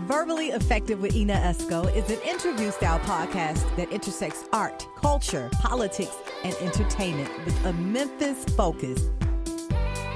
Verbally Effective with Ina Esco is an interview-style podcast that intersects art, culture, politics, and entertainment with a Memphis focus.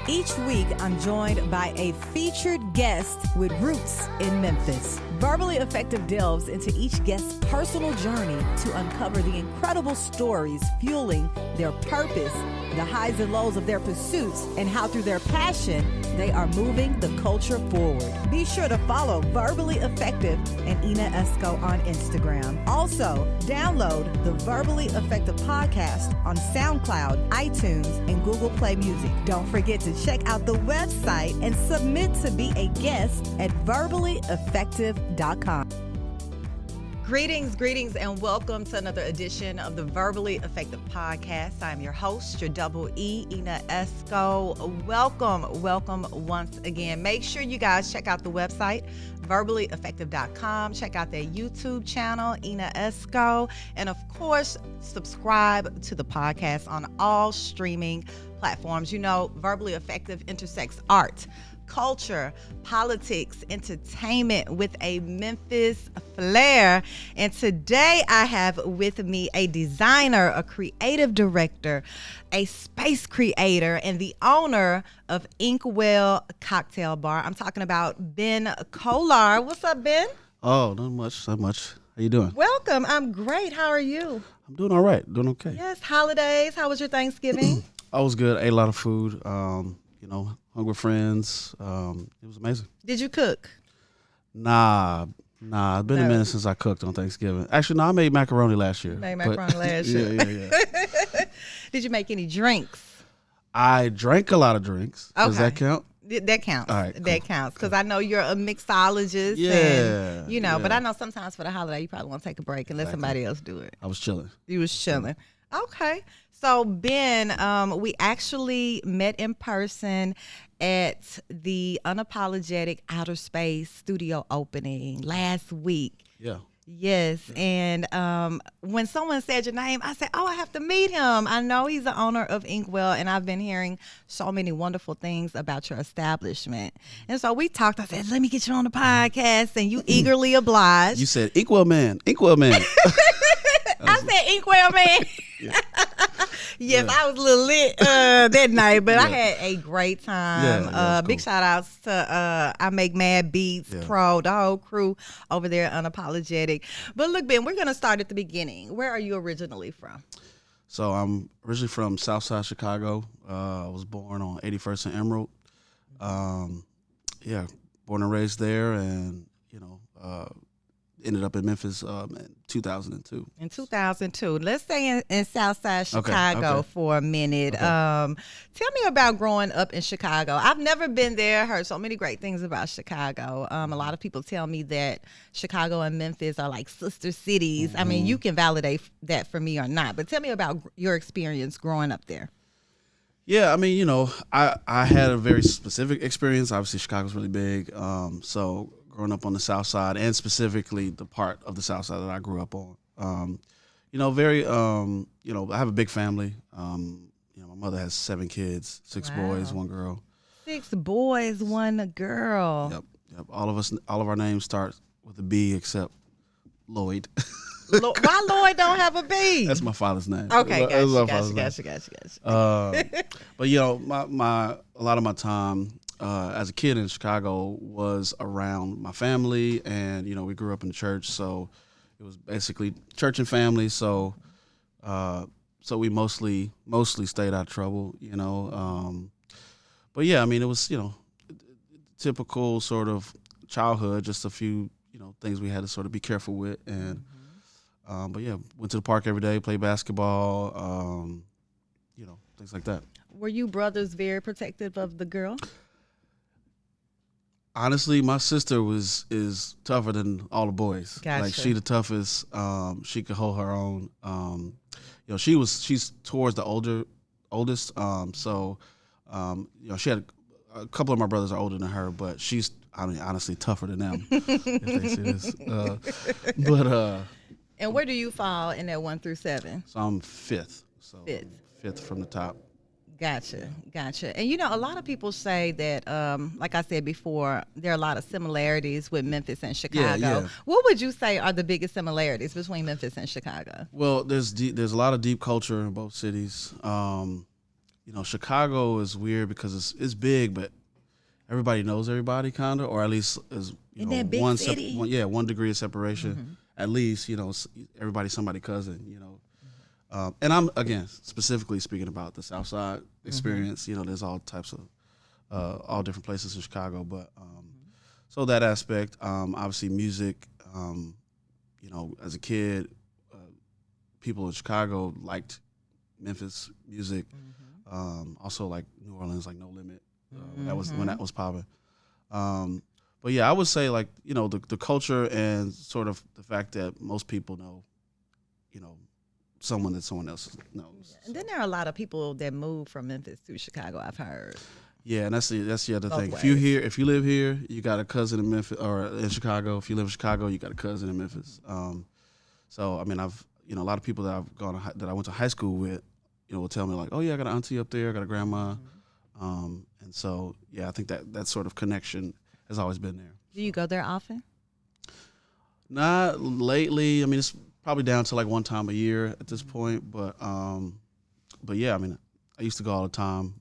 Each week, I'm joined by a featured guest with roots in Memphis. Verbally Effective delves into each guest's personal journey to uncover the incredible stories fueling their purpose, the highs and lows of their pursuits, and how through their passion, they are moving the culture forward. Be sure to follow Verbally Effective and Ina Esco on Instagram. Also, download the Verbally Effective podcast on SoundCloud, iTunes, and Google Play Music. Don't forget to check out the website and submit to be a guest at verballyeffective.com. Greetings, and welcome to another edition of the Verbally Effective Podcast. I'm your host, your double E, Ina Esco. Welcome once again. Make sure you guys check out the website, verballyeffective.com. Check out their YouTube channel, Ina Esco. And of course, subscribe to the podcast on all streaming platforms. You know, Verbally Effective intersects art, culture, politics, entertainment with a Memphis flair. And today I have with me a designer, a creative director, a space creator, and the owner of Inkwell Cocktail Bar. I'm talking about Ben Colar. What's up, Ben? Oh, not much. How you doing? Welcome. I'm great. How are you? I'm doing all right. Doing okay. Yes, holidays. How was your Thanksgiving? I was good. Ate a lot of food. Hung with friends. It was amazing. Did you cook? Nah. It's been a minute since I cooked on Thanksgiving. Actually, no, I made macaroni last year. Yeah. Did you make any drinks? I drank a lot of drinks. Okay. Does that count? That counts. All right, cool. That counts. Because I know you're a mixologist. But I know sometimes for the holiday, you probably want to take a break and let somebody else do it. I was chilling. You was chilling. Okay. So, Ben, we actually met in person at the Unapologetic Outer Space studio opening last week. Yeah. Yes. And when someone said your name, I said, oh, I have to meet him. I know he's the owner of Inkwell, and I've been hearing so many wonderful things about your establishment. And so we talked. I said, let me get you on the podcast, and you eagerly obliged. You said, Inkwell man. I said, Inkwell man. Yes, I was a little lit that night, but I had a great time. Big shout outs to I Make Mad Beats, Pro, the whole crew over there at Unapologetic. But look, Ben, we're going to start at the beginning. Where are you originally from? So I'm originally from Southside Chicago. I was born on 81st and Emerald. Born and raised there, and ended up in Memphis in 2002. In 2002. Let's stay in Southside Chicago for a minute. Okay. Tell me about growing up in Chicago. I've never been there. Heard so many great things about Chicago. A lot of people tell me that Chicago and Memphis are like sister cities. Mm-hmm. I mean, you can validate that for me or not, but tell me about your experience growing up there. Yeah, I mean, I had a very specific experience. Obviously, Chicago's really big. So growing up on the South Side, and specifically the part of the South Side that I grew up on, I have a big family. My mother has 7 kids, 6 boys, 1 girl. 6 boys, 1 girl. Yep. All of our names start with a B except Lloyd. Why Lloyd don't have a B? That's my father's name. Okay, gotcha. But a lot of my time as a kid in Chicago was around my family, and we grew up in church, so it was basically church and family. So we mostly stayed out of trouble, But yeah, I mean, it was typical sort of childhood, just a few things we had to sort of be careful with, and went to the park every day, played basketball, things like that. Were you brothers very protective of the girl? Honestly, my sister is tougher than all the boys. Gotcha. Like, she the toughest. She could hold her own. She's towards the oldest. She had a couple of my brothers are older than her, but she's honestly tougher than them. If they see this. And where do you fall in that 1 through 7? So I'm 5th. So 5th. 5th from the top. Gotcha. And a lot of people say that, like I said before, there are a lot of similarities with Memphis and Yeah, Chicago. yeah. What would you say are the biggest similarities between Memphis and Chicago? Well, there's a lot of deep culture in both cities. Chicago is weird because it's big, but everybody knows everybody, kind of, or at least is In that big city? 1 degree of separation. At least everybody's somebody cousin. And I'm again specifically speaking about the South Side experience. There's all types of all different places in Chicago, but so that aspect, obviously music. As a kid, people in Chicago liked Memphis music. Also like New Orleans, like No Limit. That was when that was popping. But yeah, I would say like the culture and sort of the fact that most people know, someone that someone else knows. And then there are a lot of people that move from Memphis to Chicago, I've heard. Yeah, and that's the other Both thing. ways. If you live here, you got a cousin in Memphis or in Chicago. If you live in Chicago, you got a cousin in Memphis. So I mean, I've a lot of people that I went to high school with, will tell me like, oh yeah, I got an auntie up there, I got a grandma, and so yeah, I think that sort of connection has always been there. Do you go there often? Not lately. I mean, it's probably down to like one time a year at this point, but yeah, I mean, I used to go all the time.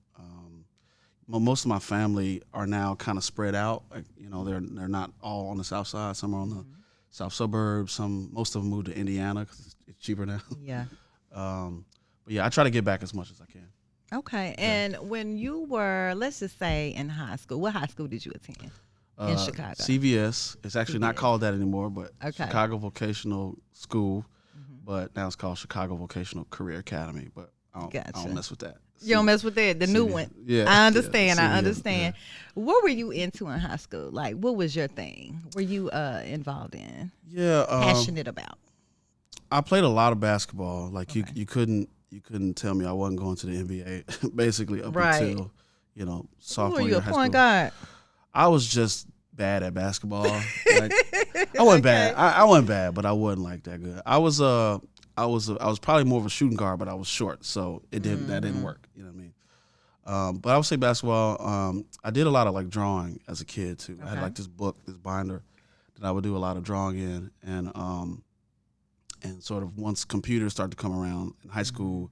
Most of my family are now kind of spread out. Like, they're not all on the south side. Some are on the south suburbs. Most of them moved to Indiana because it's cheaper now. Yeah. But yeah, I try to get back as much as I can. Okay. And when you were, let's just say in high school, what high school did you attend in Chicago? CVS. It's actually not called that anymore, but Okay. Chicago Vocational School. But now it's called Chicago Vocational Career Academy. But I don't mess with that. You don't mess with that, the new CVS. one. Yeah. I understand. Yeah, I CVS, understand. What were you into in high school? Like, what was your thing? Were you involved in? Yeah. Passionate about? I played a lot of basketball. Like you couldn't tell me I wasn't going to the NBA basically up Right. until Who sophomore were you, year a of high point school. guard? I was just bad at basketball. Like, I wasn't bad. I wasn't bad, but I wasn't like that good. I was probably more of a shooting guard, but I was short, so that didn't work. You know what I mean? But I would say basketball. I did a lot of like drawing as a kid too. I had like this binder that I would do a lot of drawing in, and sort of once computers started to come around in high school,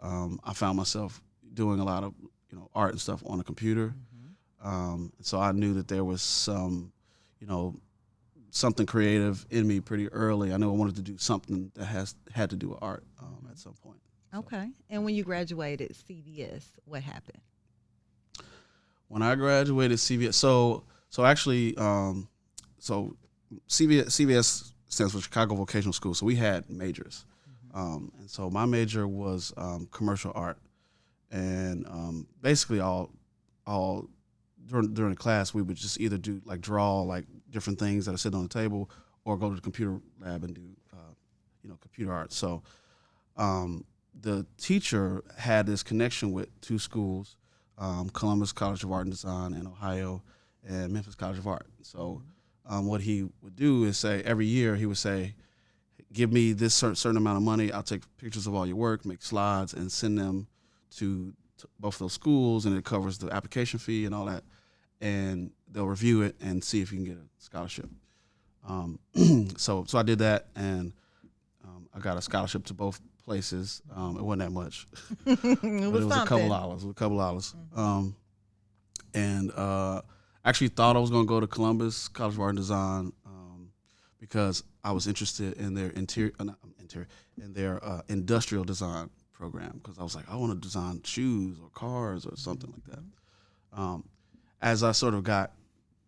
I found myself doing a lot of art and stuff on a computer. So I knew that there was some, something creative in me pretty early. I knew I wanted to do something that had to do with art at some point. So. Okay. And when you graduated CVS, what happened? When I graduated CVS, so actually, so CVS stands for Chicago Vocational School. So we had majors, and so my major was commercial art, and basically all during the class we would just either draw like different things that are sitting on the table, or go to the computer lab and do computer art. So the teacher had this connection with two schools, Columbus College of Art and Design in Ohio, and Memphis College of Art. So what he would do is say every year he would say, give me this certain amount of money, I'll take pictures of all your work, make slides, and send them to both of those schools, and it covers the application fee and all that, and they'll review it and see if you can get a scholarship. So I did that, and I got a scholarship to both places. It wasn't that much, It but it was something. a couple dollars. And actually thought I was going to go to Columbus College of Art and Design because I was interested in their industrial design program, because I was like, I want to design shoes or cars or something like that. As I sort of got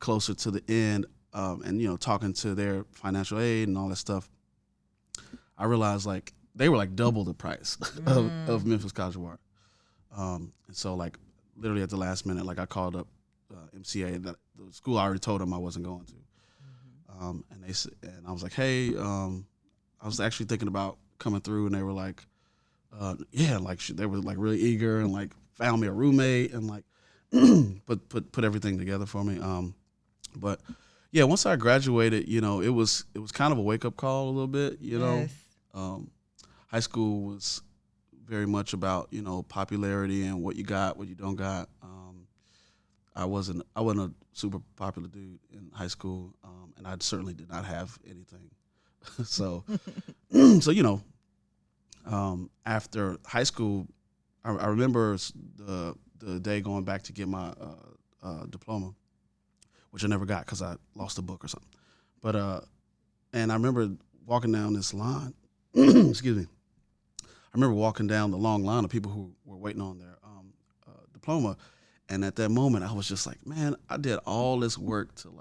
closer to the end, and talking to their financial aid and all that stuff, I realized like they were like double the price of Memphis College of Art. And so like literally at the last minute, like I called up MCA, that the school I already told them I wasn't going to, and I was like, hey, I was actually thinking about coming through, and they were like, yeah, like they were like really eager, and like found me a roommate, and like put everything together for me. But yeah, once I graduated, it was kind of a wake up call a little bit. Yes. High school was very much about, popularity and what you got, what you don't got. I wasn't a super popular dude in high school, and I certainly did not have anything. So, after high school, I remember the day going back to get my diploma, which I never got because I lost a book or something. But and I remember walking down this line. Excuse me. I remember walking down the long line of people who were waiting on their diploma, and at that moment, I was just like, man, I did all this work to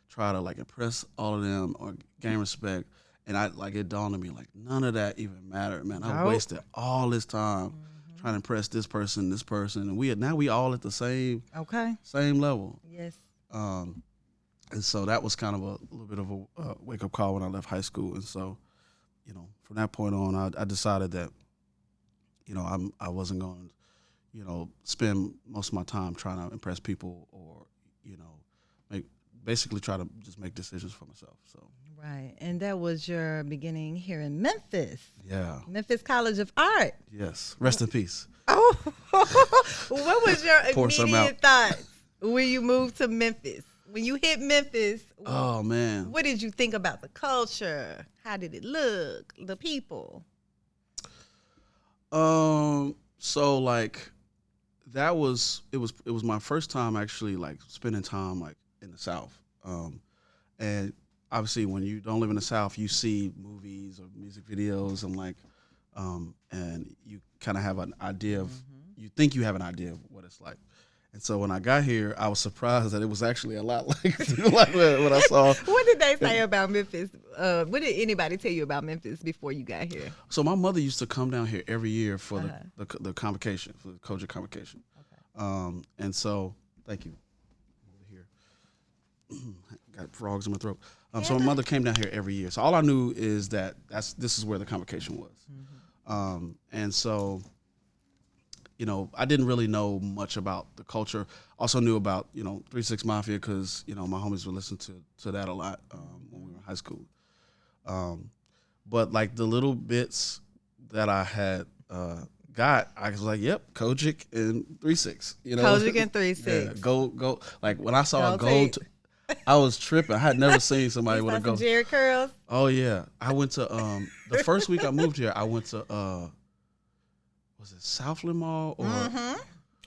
try to impress all of them or gain respect, and it dawned on me none of that even mattered, man. I wasted all this time trying to impress this person, and we all at the same level. Yes. And so that was kind of a little bit of a wake up call when I left high school, and so from that point on, I decided that I wasn't going to spend most of my time trying to impress people or basically try to just make decisions for myself. So Right. And that was your beginning here in Memphis. Yeah. Memphis College of Art. Yes. Rest in peace. Oh, what was your immediate thoughts when you moved to Memphis? When you hit Memphis, oh man, what did you think about the culture? How did it look? The people? So that was it was my first time actually spending time in the South. And obviously when you don't live in the South, you see movies or music videos and you kind of have an idea of you think you have an idea of what it's like. And so when I got here, I was surprised that it was actually a lot like what I saw. What did they say about Memphis? What did anybody tell you about Memphis before you got here? So my mother used to come down here every year for the convocation, for the Kojic convocation. Okay. And so, thank you. Over here. Got frogs in my throat. So my mother came down here every year. So all I knew is that this is where the convocation was. Mm-hmm. And so, I didn't really know much about the culture. Also knew about, 3 6 Mafia because, my homies would listen to that a lot when we were in high school. But the little bits that I had got, I was like, yep, Kojic and 3 6. Kojic and 3 6. Yeah, go. When I saw a gold, I was tripping. I had never seen somebody with a gold. Jerry curls. Oh yeah, I went to the first week I moved here. I went to was it Southland Mall or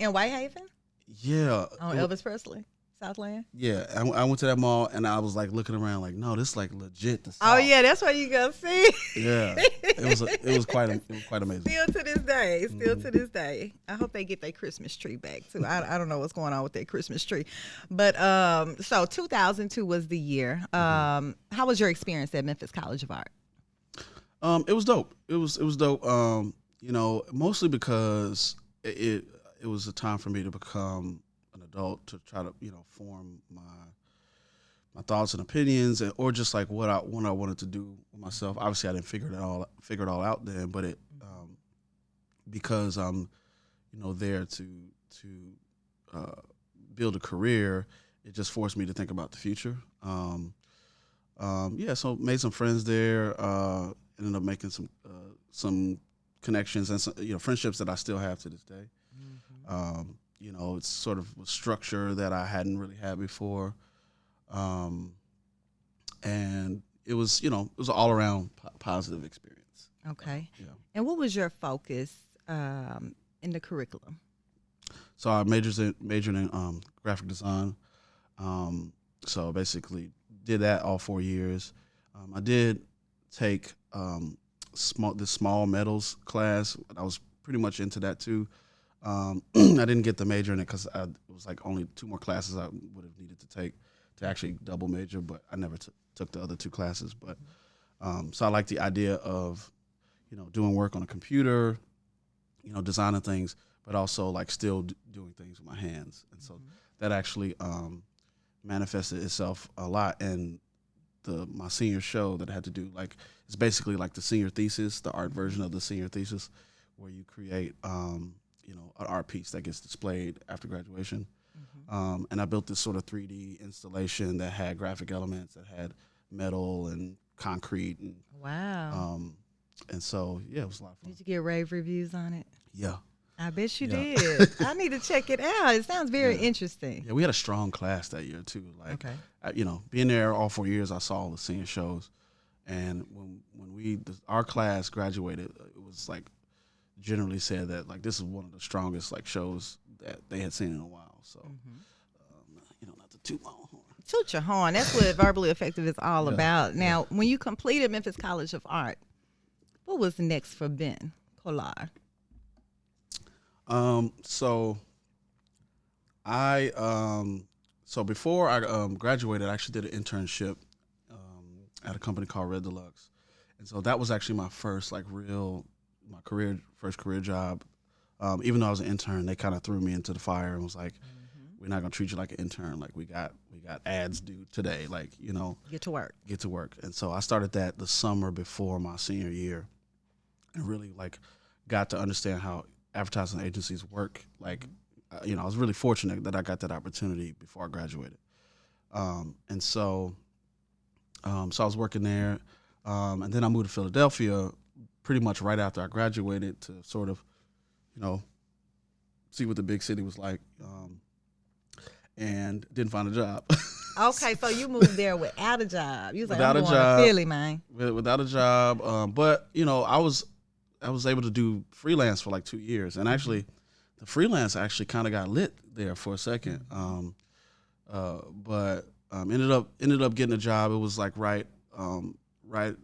in Whitehaven? Yeah, on Elvis Presley, Southland. Yeah, I went to that mall and I was looking around no, this legit. The South. Oh yeah, that's what you gonna see. Yeah, it was quite amazing. Still to this day. I hope they get their Christmas tree back too. I don't know what's going on with their Christmas tree, but so 2002 was the year. How was your experience at Memphis College of Art? It was dope. It was dope. Mostly because it was a time for me to become an adult, to try to form my thoughts and opinions, or just what I wanted to do with myself. Obviously, I didn't figure it all out then, but it because I'm there to build a career, it just forced me to think about the future. So made some friends there. Ended up making some connections and some, friendships that I still have to this day. It's sort of a structure that I hadn't really had before, and it was an all around positive experience. Okay. Yeah. And what was your focus in the curriculum? So I majored in graphic design. So basically did that all 4 years. I did take the small metals class. I was pretty much into that too. I didn't get the major in it because it was only 2 more classes I would have needed to take to actually double major, but I never took the other 2 classes. But so I like the idea of doing work on a computer, designing things, but also still doing things with my hands. And so that actually manifested itself a lot in my senior show that I had to do. It's basically the senior thesis, the art version of the senior thesis, where you create an art piece that gets displayed after graduation. And I built this sort of 3D installation that had graphic elements, that had metal and concrete and wow. And so, yeah, it was a lot of fun. Did you get rave reviews on it? Yeah. I bet you Yeah. did. I need to check it out. It sounds very interesting. Yeah, we had a strong class that year too. Like, Okay. being there all 4 years, I saw all the senior shows, and when our class graduated, it was like generally said that like this is one of the strongest like shows that they had seen in a while. So, not to toot my own horn. Toot your horn. That's what Verbally Effective is all Yeah. about. Now, when you completed Memphis College of Art, what was next for Ben Colar? So before I graduated, I actually did an internship at a company called Red Deluxe, and so that was actually my first first career job. Even though I was an intern, they kind of threw me into the fire and was like, "We're not gonna treat you like an intern. Like we got ads due today. Like Get to work. get to work." And so I started that the summer before my senior year, and really like got to understand how advertising agencies work. Like, I was really fortunate that I got that opportunity before I graduated. And so I was working there, and then I moved to Philadelphia pretty much right after I graduated to sort of, see what the big city was like, and didn't find a job. Okay, so you moved there without a job. You was like, Without I'm a going to job. Philly, man. Without a job, but I was able to do freelance for like 2 years, and actually, the freelance actually kind of got lit there for a second. But ended up getting a job. It was like right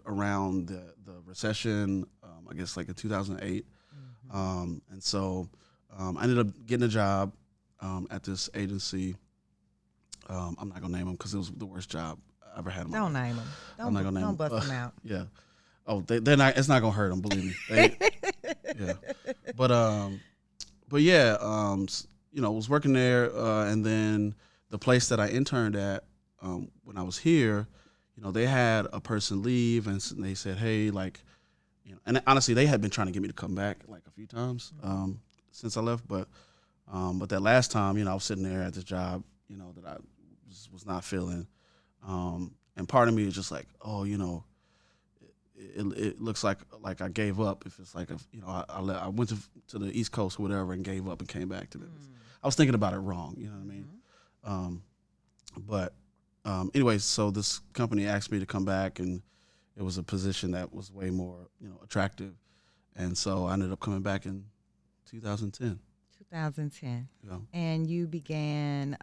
around the recession, I guess like in 2008, and so I ended up getting a job at this agency. I'm not gonna name them because it was the worst job I ever had in my Don't life. name them. I'm not gonna name Don't them. bust them out. Yeah. Oh, they're not. It's not gonna hurt them. Believe me. Yeah. But yeah. Was working there, and then the place that I interned at when I was here, they had a person leave, and they said, hey, like, and honestly, they had been trying to get me to come back like a few times since I left, but that last time, I was sitting there at this job, that I was not feeling, and part of me is just like, oh, it looks like I gave up. If it's like I went to the East Coast or whatever and gave up and came back to Memphis. I was thinking about it wrong. You know what I mean? But anyway, so this company asked me to come back, and it was a position that was way more attractive, and so I ended up coming back in 2010. 2010. Yeah. And you began.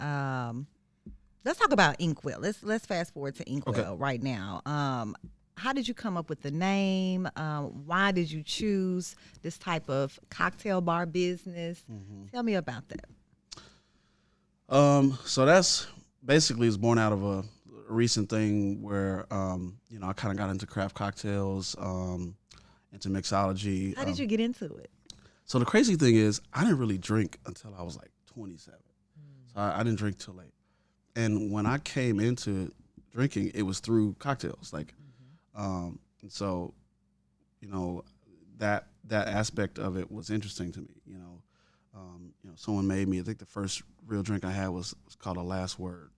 Let's talk about Inkwell. Let's fast forward to Inkwell right now. How did you come up with the name? Why did you choose this type of cocktail bar business? Tell me about that. So that's basically is born out of a recent thing where I kind of got into craft cocktails, into mixology. How did you get into it? So the crazy thing is, I didn't really drink until I was like 27. So I didn't drink till late. And when I came into drinking, it was through cocktails. Like, and so, that aspect of it was interesting to me. Someone made me. I think the first real drink I had was called a Last Word,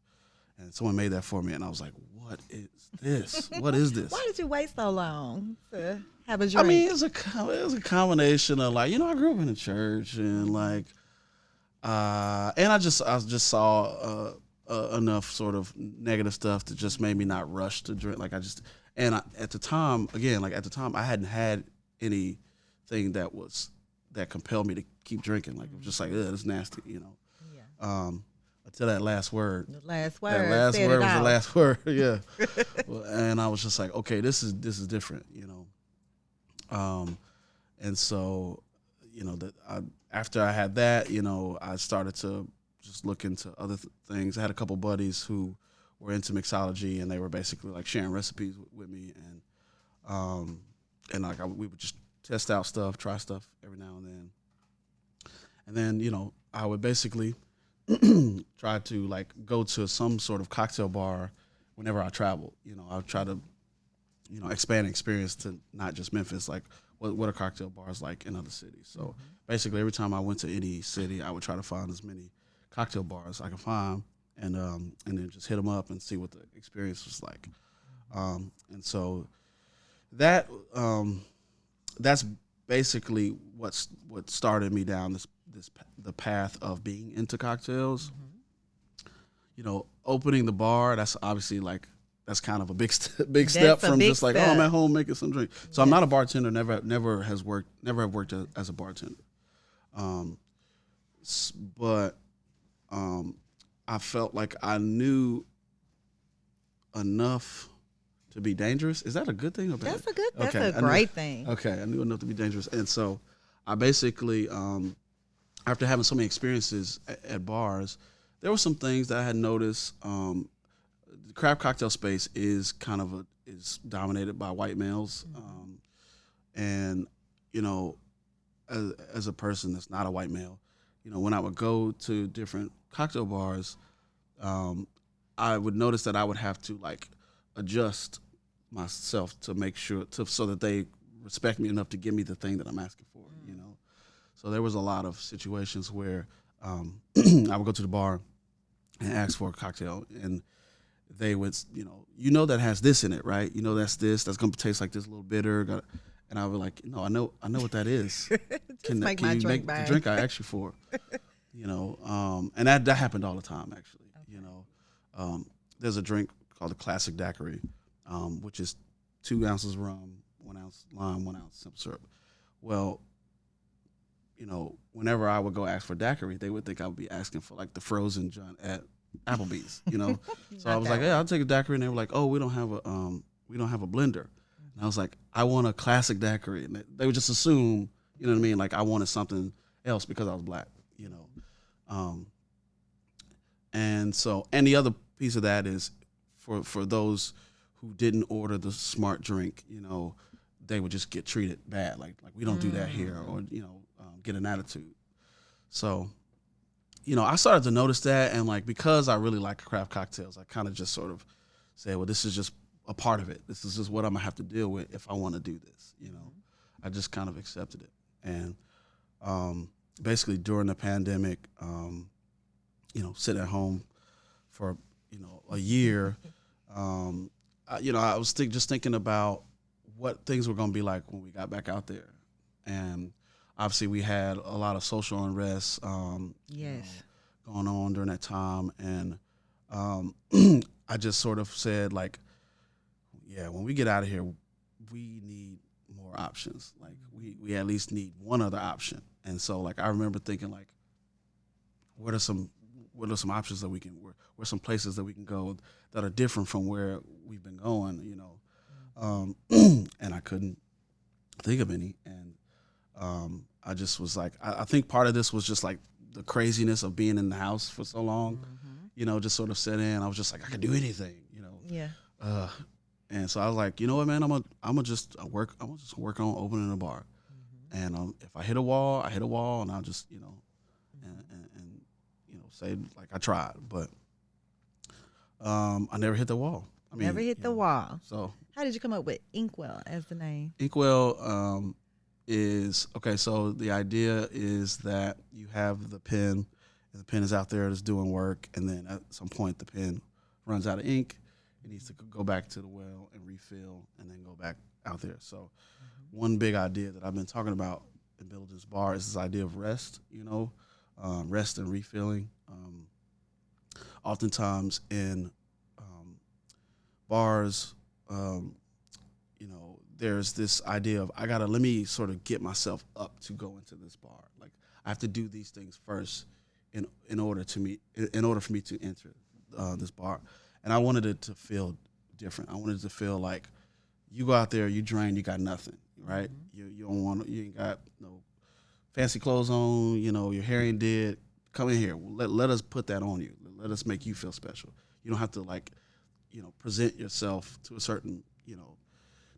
and someone made that for me, and I was like, "What is this? What is this?" Why did you wait so long to have a drink? I mean, it was a combination of like, I grew up in the church, and like, and I just saw enough sort of negative stuff that just made me not rush to drink. Like at the time, I hadn't had anything that compelled me to keep drinking. Like it was just like, it's nasty, Yeah. Until that last word. The last word. That last said word it was the all. last word. Yeah. And I was just like, okay, this is different, and so, after I had that, I started to just look into other things. I had a couple buddies who were into mixology, and they were basically like sharing recipes with me, and like we would just test out stuff, try stuff every now and then, I would basically try to like go to some sort of cocktail bar whenever I traveled. I would try to, expand experience to not just Memphis, like what are cocktail bars like in other cities. So basically every time I went to any city, I would try to find as many cocktail bars I could find, and then just hit them up and see what the experience was like. And so that that's basically what started me down the path of being into cocktails. You know, opening the bar, that's obviously like, that's kind of a big step from just like, oh, I'm at home making some drink. So I'm not a bartender. Never have worked as a bartender. But I felt like I knew enough to be dangerous. Is that a good thing or bad? That's a great thing. Okay, I knew enough to be dangerous, and so I basically, after having so many experiences at bars, there were some things that I had noticed. The craft cocktail space is kind of is dominated by white males, and you know, as a person that's not a white male, you know, when I would go to different cocktail bars, I would notice that I would have to like adjust myself to make sure so that they respect me enough to give me the thing that I'm asking for. You know, so there was a lot of situations where I would go to the bar and ask for a cocktail, and they would, you know that has this in it, right? You know that's gonna taste like this, a little bitter. And I would like, no, I know what that is. Can you make the drink I asked you for? You know, and that happened all the time actually. Okay. You know, there's a drink called the Classic Daiquiri, which is 2 ounces rum, 1 ounce lime, 1 ounce simple syrup. Well, you know, whenever I would go ask for daiquiri, they would think I would be asking for like the frozen John at Applebee's, you know. So I was like, yeah, I'll take a daiquiri, and they were like, oh, we don't have a blender. And I was like, I want a classic daiquiri, and they would just assume, you know what I mean, like I wanted something else because I was black, you know. And the other piece of that is for those who didn't order the smart drink, you know, they would just get treated bad, like we don't do that here, or you know, get an attitude. So, you know, I started to notice that, and like because I really like craft cocktails, I kind of just sort of said, well, this is just a part of it. This is just what I'm gonna have to deal with if I want to do this. You know, I just kind of accepted it, and basically during the pandemic, you know, sitting at home for a year, I was just thinking about what things were gonna be like when we got back out there, and obviously we had a lot of social unrest going on during that time, and I just sort of said like, yeah, when we get out of here, we need more options. Like we at least need one other option. And so like I remember thinking like, what are some options that we can, where some places that we can go that are different from where we've been going, you know. And I couldn't think of any. And I just was like, I think part of this was just like the craziness of being in the house for so long, you know, just sort of set in. I was just like, I could do anything, you know. Yeah. And so I was like, you know what, man, I'm gonna just work on opening a bar. And if I hit a wall, and I'll just, you know, and you know, say like I tried, but I never hit the wall. I mean, never hit the wall. So how did you come up with Inkwell as the name? Inkwell is okay. So the idea is that you have the pen, and the pen is out there, it's doing work, and then at some point the pen runs out of ink. It needs to go back to the well and refill, and then go back out there. So one big idea that I've been talking about in building this bar is this idea of rest, you know, rest and refilling. Oftentimes in bars, you know, there's this idea of let me sort of get myself up to go into this bar. Like I have to do these things first in order for me to enter this bar. And I wanted it to feel different. I wanted it to feel like you go out there, you drain, you got nothing, right? You ain't got no fancy clothes on, you know, your hair ain't did. Come in here, let us put that on you. Let us make you feel special. You don't have to like, you know, present yourself to a certain, you know,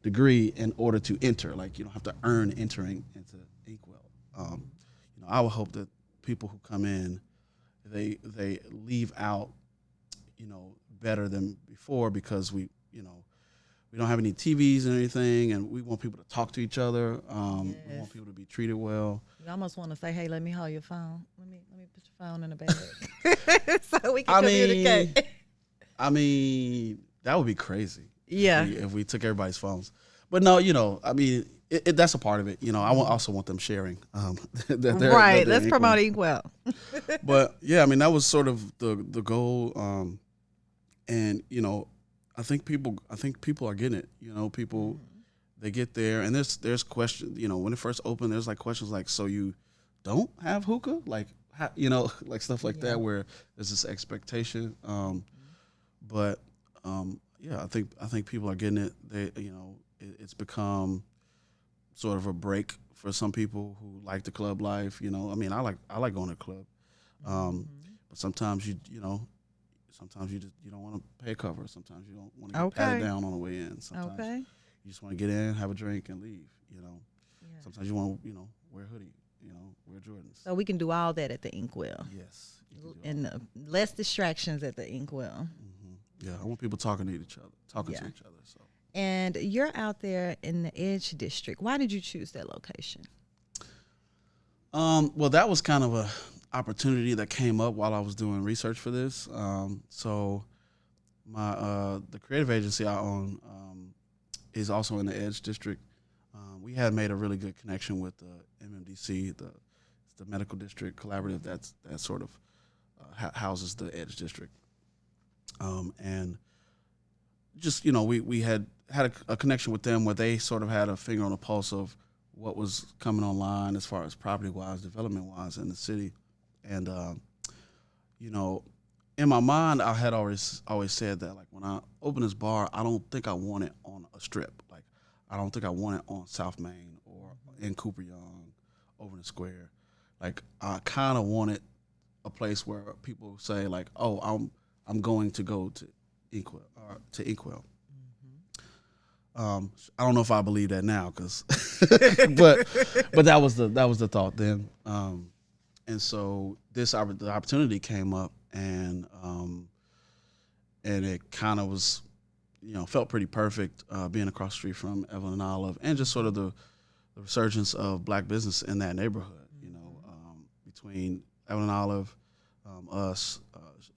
degree in order to enter. Like you don't have to earn entering into Inkwell. You know, I would hope that people who come in, they leave out, you know, better than before, because we don't have any TVs and anything, and we want people to talk to each other. We want people to be treated well. You almost want to say, "Hey, let me hold your phone. Let me put your phone in the bag, so we can communicate." I mean, that would be crazy. Yeah, if we took everybody's phones. But no, you know, I mean, that's a part of it. Also want them sharing. Right. Let's promote Inkwell. But yeah, I mean, that was sort of the goal. And I think people are getting it. People they get there, and there's questions. When it first opened, there's like questions like, so you don't have hookah, like like stuff like that, where there's this expectation. But yeah, I think people are getting it. It's become sort of a break for some people who like the club life. I mean, I like going to the club, but sometimes sometimes you don't want to pay a cover. Sometimes you don't want to get patted down on the way in. Sometimes you just want to get in, have a drink, and leave. Sometimes you want to wear a hoodie, wear Jordans. So we can do all that at the Inkwell. Yes, and less distractions at the Inkwell. Yeah, I want people talking to each other. So. And you're out there in the Edge District. Why did you choose that location? Well, that was kind of a opportunity that came up while I was doing research for this. So my the creative agency I own is also in the Edge District. We had made a really good connection with the MMDC, the medical district collaborative that sort of houses the Edge District. And just we had a connection with them where they sort of had a finger on the pulse of what was coming online as far as property-wise, development-wise in the city. And, in my mind, I had always said that, like, when I open this bar, I don't think I want it on a strip. Like, I don't think I want it on South Main or in Cooper Young, over in the square. Like, I kind of wanted a place where people say, like, oh, I'm going to go to Inkwell. I don't know if I believe that now, cause, but that was the thought then, and so the opportunity came up, and it kind of was, felt pretty perfect, being across the street from Evelyn and Olive, and just sort of the resurgence of black business in that neighborhood. Between Evelyn and Olive, us,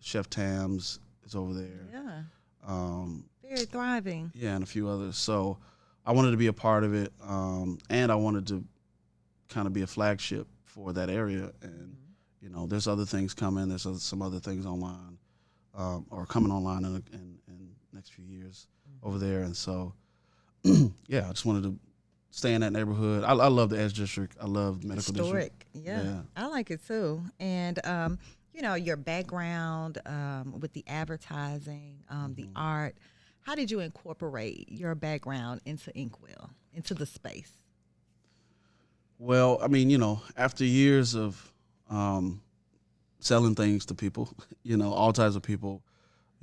Chef Tam's is over there. Yeah. Very thriving. Yeah, and a few others. So I wanted to be a part of it, and I wanted to kind of be a flagship for that area. And, there's other things coming. There's some other things online, or coming online in next few years over there. And so, yeah, I just wanted to stay in that neighborhood. I love the Edge District. I love the medical district. Yeah, I like it too. And, your background with the advertising, the art, how did you incorporate your background into Inkwell, into the space? Well, I mean, after years of selling things to people, all types of people,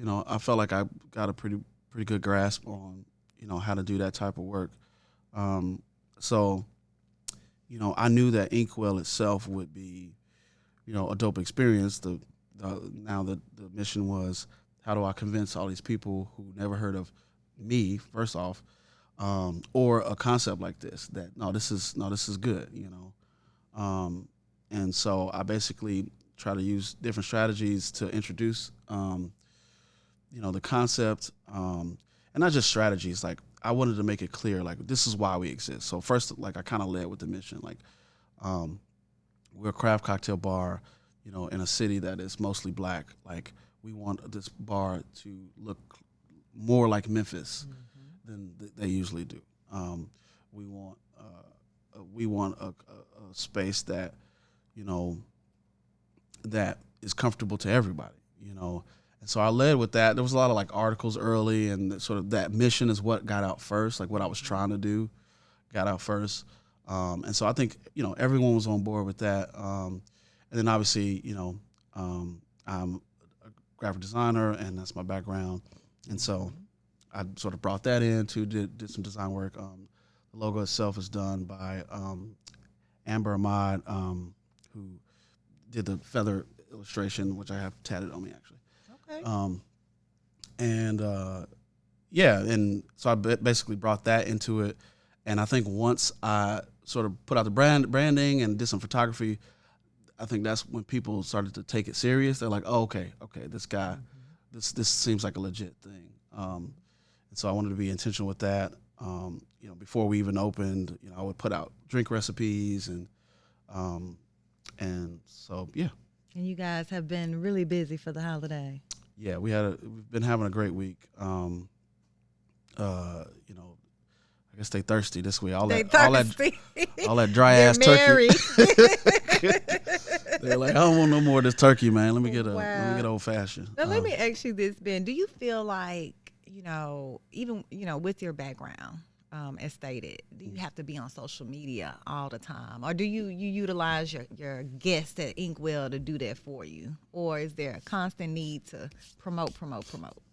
I felt like I got a pretty good grasp on, how to do that type of work. So, I knew that Inkwell itself would be, a dope experience. Now the mission was, how do I convince all these people who never heard of me, first off, or a concept like this, that this is good, and so I basically try to use different strategies to introduce, the concept, and not just strategies. Like, I wanted to make it clear, like, this is why we exist. So first, like, I kind of led with the mission, like, we're a craft cocktail bar, in a city that is mostly black. Like, we want this bar to look more like Memphis than they usually do. We want a space that, that is comfortable to everybody, And so I led with that. There was a lot of, like, articles early, and sort of that mission is what got out first, like what I was trying to do got out first. And so I think, everyone was on board with that. And then obviously, I'm a graphic designer, and that's my background. And so I sort of brought that in too, did some design work. The logo itself is done by Amber Ahmad, who did the feather illustration, which I have tatted on me, actually. Okay. And so I basically brought that into it. And I think once I sort of put out the branding and did some photography, I think that's when people started to take it serious. They're like, oh, okay, this guy, this seems like a legit thing. And so I wanted to be intentional with that. Before we even opened, I would put out drink recipes and so yeah. And you guys have been really busy for the holiday. Yeah, we've been having a great week. I guess they thirsty this week. They thirsty. All that dry They're ass married. turkey. They're like, I don't want no more of this turkey, man. Let me get old fashioned. Now let me ask you this, Ben. Do you feel like, even with your background, as stated, do you have to be on social media all the time, or do you utilize your guests at Inkwell to do that for you, or is there a constant need to promote,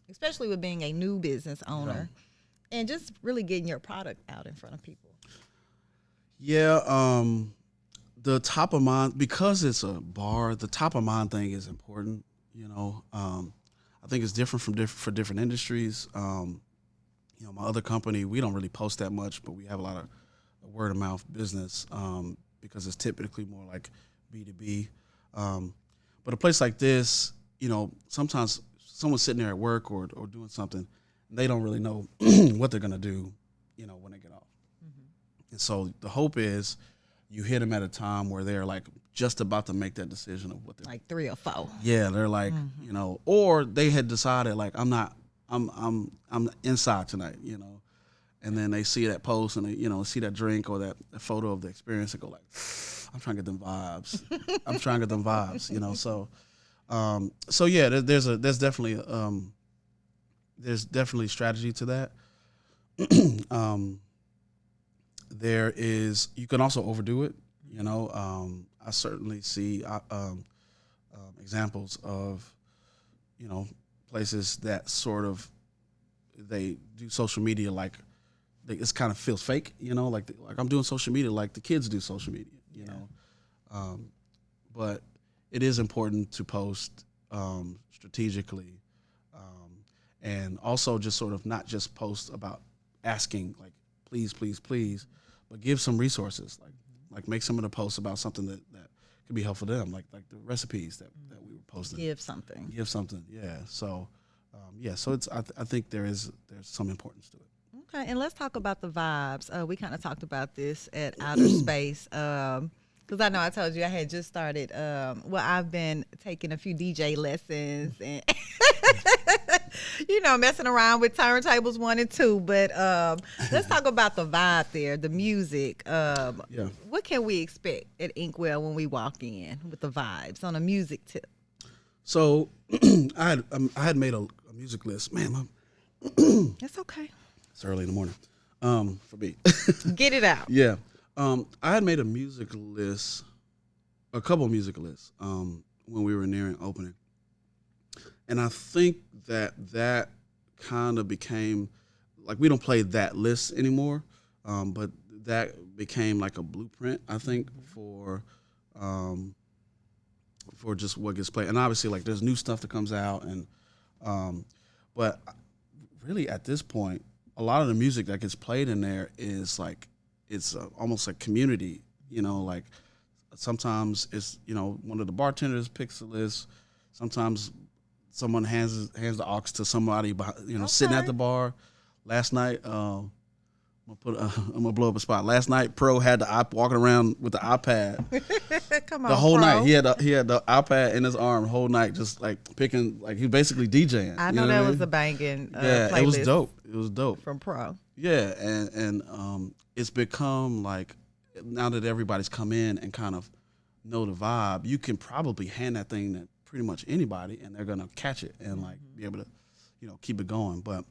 especially with being a new business owner? Yeah. And just really getting your product out in front of people. Yeah, the top of mind, because it's a bar, the top of mind thing is important. I think it's different for different industries. My other company, we don't really post that much, but we have a lot of word of mouth business because it's typically more like B2B. But a place like this, sometimes someone's sitting there at work or doing something, they don't really know what they're gonna do, when they get off. Mm-hmm. And so the hope is you hit them at a time where they're like just about to make that decision of what they're like 3 or 4. Yeah, they're like, or they had decided like I'm inside tonight, and then they see that post and they see that drink or that photo of the experience and go like, I'm trying to get them vibes. So yeah, there's definitely strategy to that. You can also overdo it. I certainly see examples of, places that sort of they do social media like it kind of feels fake. Like I'm doing social media like the kids do social media. But it is important to post strategically. And also just sort of not just post about asking like, please, please, please, but give some resources. Like make some of the posts about something that could be helpful to them, like the recipes that we were posting. Give something, yeah. So, so it's I think there's some importance to it. Okay, and let's talk about the vibes. We kind of talked about this at Outer Space. Because I know I told you I had just started. I've been taking a few DJ lessons and, messing around with turntables 1 and 2. But let's talk about the vibe there, the music. What can we expect at Inkwell when we walk in with the vibes on a music tip? So I had made a music list. Man, it's okay. It's early in the morning for me. Get it out. Yeah. I had made a couple music lists when we were nearing opening. And I think that kind of became, like, we don't play that list anymore, but that became like a blueprint, I think, for just what gets played. And obviously, like, there's new stuff that comes out, and but really at this point, a lot of the music that gets played in there is like, it's almost like community, like sometimes it's, one of the bartenders picks a list. Sometimes someone hands the aux to somebody, okay, sitting at the bar. Last night, I'm gonna blow up a spot. Last night, Pro had walking around with the iPad. Come on, the whole Pro. night. He had the iPad in his arm the whole night, just like picking, like he was basically DJing. I know that was a banging playlist. It was dope from Pro. Yeah, and it's become like, now that everybody's come in and kind of know the vibe, you can probably hand that thing to pretty much anybody and they're gonna catch it and like be able to, keep it going. But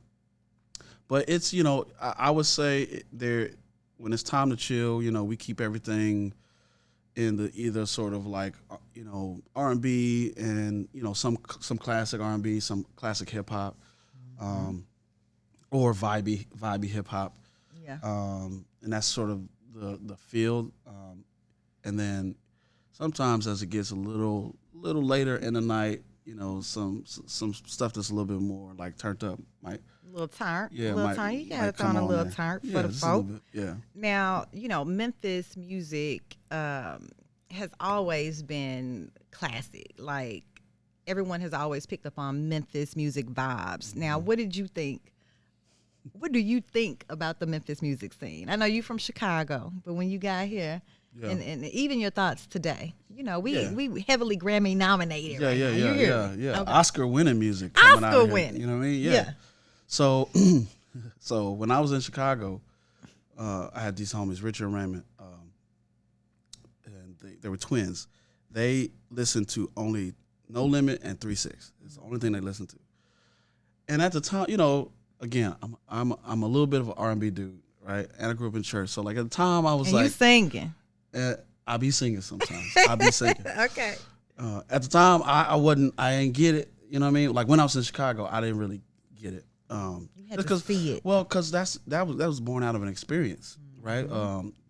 it's, I would say when it's time to chill, we keep everything in the either sort of like, R&B and, some classic R&B, some classic hip hop, or vibey hip hop. Yeah. And that's sort of the field. And then sometimes as it gets a little later in the night, some stuff that's a little bit more like turned up might. A little turn. Yeah, you gotta throw on a little turn for the folk. Yeah. Now, Memphis music has always been classic. Like, everyone has always picked up on Memphis music vibes. Now, what did you think what do you think about the Memphis music scene? I know you from Chicago, but when you got here, and even your thoughts today, we heavily Grammy nominated. Yeah. Okay. Oscar-winning music. Oscar-winning. You know what I mean? Yeah. So, so when I was in Chicago, I had these homies, Richard and Raymond, and they were twins. They listened to only No Limit and 3-6. It's the only thing they listened to. And at the time, again, I'm a little bit of an R&B dude, right? And I grew up in church, so like at the time I was and like, you singing. I be singing sometimes. I be singing. Okay. At the time, I didn't get it. You know what I mean? Like when I was in Chicago, I didn't really get it. You had to see it. Well, because that was born out of an experience, right?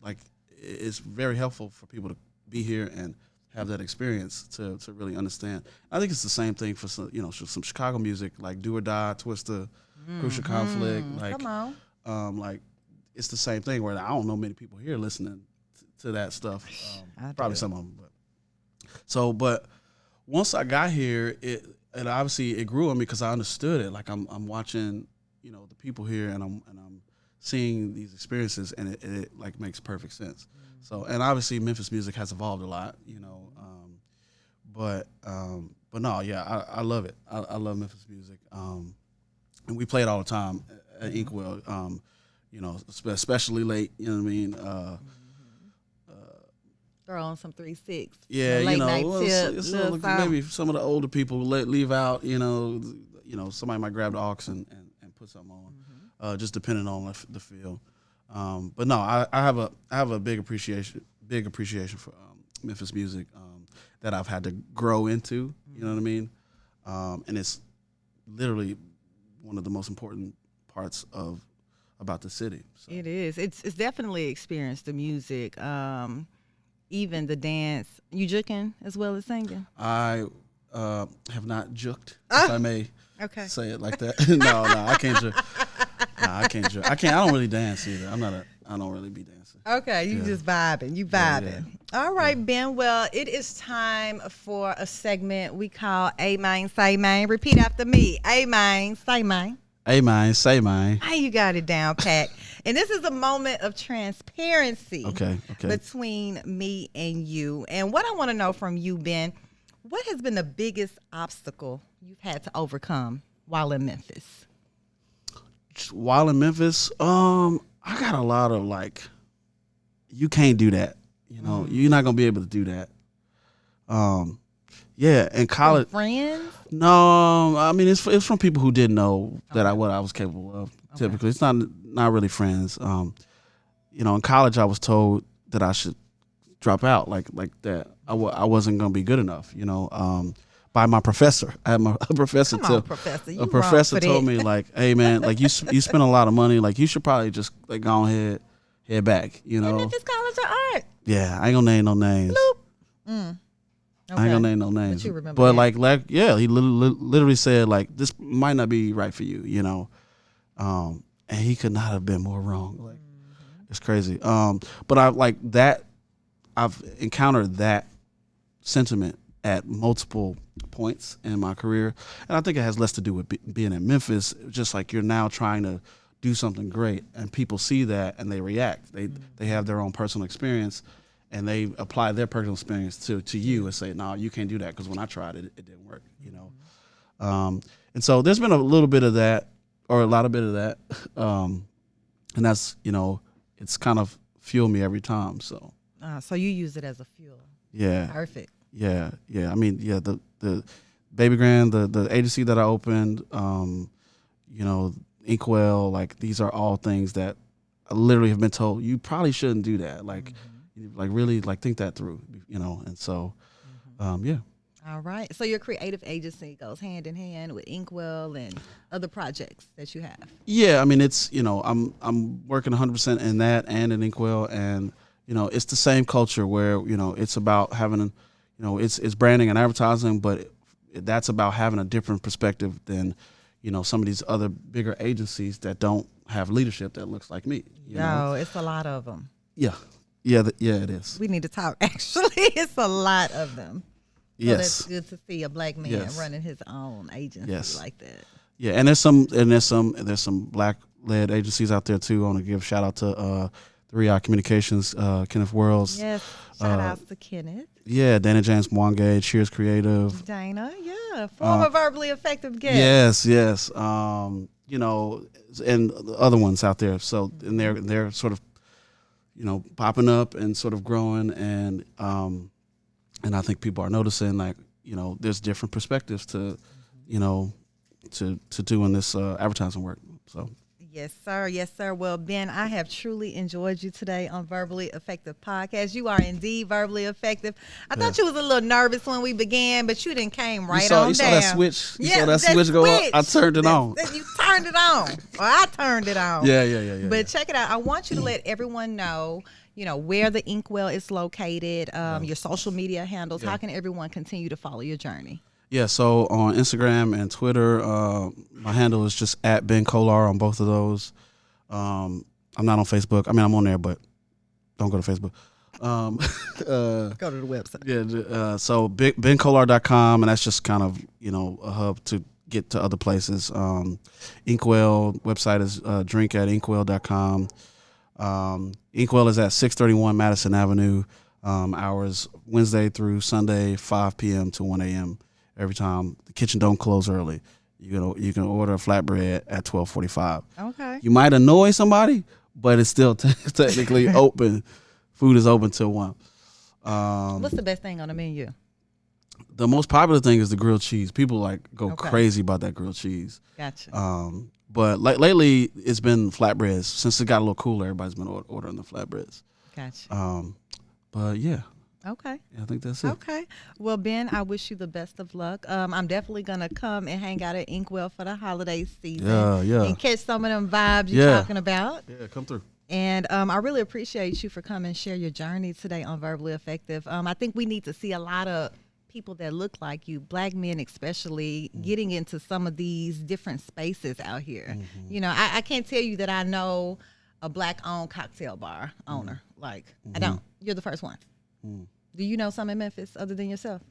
Like it's very helpful for people to be here and have that experience to really understand. I think it's the same thing for some Chicago music like Do or Die, Twister, Crucial Conflict. Like, come on. Like it's the same thing where I don't know many people here listening to that stuff. Probably some of them, but once I got here, it obviously it grew on me because I understood it. Like I'm watching, the people here, and I'm seeing these experiences, and it like makes perfect sense. So, and obviously Memphis music has evolved a lot, but no, yeah, I love it. I love Memphis music, and we play it all the time at Inkwell. Especially late. You know what I mean? Throw on some 3-6. Yeah, late night tip, maybe some of the older people leave out. Somebody might grab the aux and put something on, just depending on the feel. But no, I have a big appreciation for Memphis music that I've had to grow into. You know what I mean? And it's literally one of the most important parts about the city. So. It is. It's definitely experienced the music. Even the dance. You juking as well as singing? I have not juked, if I may say it like that. No, I can't juke. No, I can't juke. I don't really dance either. I don't really be dancing. Okay, you just vibing. You vibing. Yeah. All right, Ben. Well, it is time for a segment we call A Mine, Say Mine. Repeat after me. A Mine, Say Mine. Hey, mine, say mine. Hey, you got it down, Pat. And this is a moment of transparency between me and you. And what I want to know from you, Ben, what has been the biggest obstacle you've had to overcome while in Memphis? While in Memphis, I got a lot of you can't do that. You're not gonna be able to do that. Yeah, in college. Friends? No, I mean it's from people who didn't know what I was capable of. Typically, it's not really friends. In college, I was told that I should drop out, like that. I wasn't gonna be good enough. By my professor. I had a professor. A professor told me hey man, you spend a lot of money, you should probably just go ahead, head back. Memphis College of Art. Yeah, I ain't gonna name no names. Okay. I ain't gonna name no names. But you remember but he literally said this might not be right for you, and he could not have been more wrong. It's crazy. But I've encountered that sentiment at multiple points in my career, and I think it has less to do with being in Memphis. Just you're now trying to do something great, and people see that and they react. They have their own personal experience. And they apply their personal experience to you and say, no, you can't do that because when I tried it, it didn't work, And so there's been a little bit of that, or a lot of bit of that, and that's it's kind of fueled me every time. So. So you use it as a fuel. Yeah. Perfect. Yeah. I mean, the Baby Grand, the agency that I opened, Inkwell, these are all things that I literally have been told you probably shouldn't do that. Really think that through, and so, yeah. All right. So your creative agency goes hand in hand with Inkwell and other projects that you have. Yeah. I mean, it's, I'm working 100% in that and in Inkwell, and, it's the same culture where, it's about having, it's branding and advertising, but that's about having a different perspective than, some of these other bigger agencies that don't have leadership that looks like me. No, it's a lot of them. Yeah. Yeah, it is. We need to talk. Actually, it's a lot of them. So yes, that's good to see a black man running his own agency like that. Yeah, and there's some black led agencies out there too. I want to give a shout out to 3i Communications, Kenneth Worlds. Yes, shout outs to Kenneth. Yeah, Dana James Mwange, Cheers Creative. Dana, former Verbally Effective guest. Yes. You know, and the other ones out there. So, and they're sort of, you know, popping up and sort of growing, and I think people are noticing, like, you know, there's different perspectives to, you know, to doing this advertising work. So. Yes, sir. Yes, sir. Well, Ben, I have truly enjoyed you today on Verbally Effective Podcast. You are indeed verbally effective. I thought you was a little nervous when we began, but you didn't came right on down. You saw that switch? You saw that switch go up? I turned it on. You turned it on. Or I turned it on. Yeah. But check it out. I want you to let everyone know, you know, where the Inkwell is located, your social media handles. How can everyone continue to follow your journey? Yeah, so on Instagram and Twitter, my handle is just at Ben Colar on both of those. I'm not on Facebook. I mean, I'm on there, but don't go to Facebook. Go to the website. Yeah, so bencolar.com, and that's just kind of, you know, a hub to get to other places. Inkwell website is drinkatinkwell.com. Inkwell is at 631 Madison Avenue. Hours Wednesday through Sunday, 5 p.m. to 1 a.m. Every time. The kitchen don't close early. You can order a flatbread at 12:45. Okay. You might annoy somebody, but it's still technically open. Food is open till 1. What's the best thing on the menu? The most popular thing is the grilled cheese. People like go crazy about that grilled cheese. Gotcha. But like lately, it's been flatbreads. Since it got a little cooler, everybody's been ordering the flatbreads. Gotcha. But yeah. Okay. Yeah, I think that's it. Okay. Well, Ben, I wish you the best of luck. I'm definitely going to come and hang out at Inkwell for the holiday season. Yeah. And catch some of them vibes you're talking about. Yeah, come through. And I really appreciate you for coming and share your journey today on Verbally Effective. I think we need to see a lot of people that look like you, Black men especially, getting into some of these different spaces out here. You know, I can't tell you that I know a Black-owned cocktail bar owner. Like, I don't. You're the first one. Do you know some in Memphis other than yourself?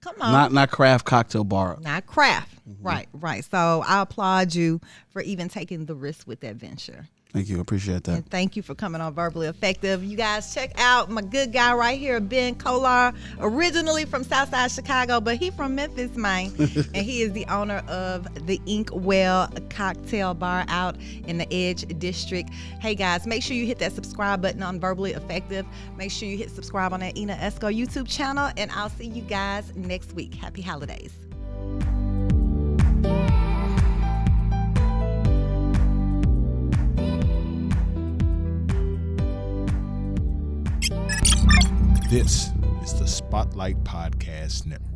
Come on. Not craft cocktail bar. Not craft. Right. So I applaud you for even taking the risk with that venture. Thank you. Appreciate that. And thank you for coming on Verbally Effective. You guys check out my good guy right here, Ben Colar, originally from Southside Chicago, but he from Memphis, man. And he is the owner of the Inkwell Cocktail Bar out in the Edge District. Hey, guys, make sure you hit that subscribe button on Verbally Effective. Make sure you hit subscribe on that Ina Esco YouTube channel, and I'll see you guys next week. Happy holidays. This is the Spotlight Podcast Network.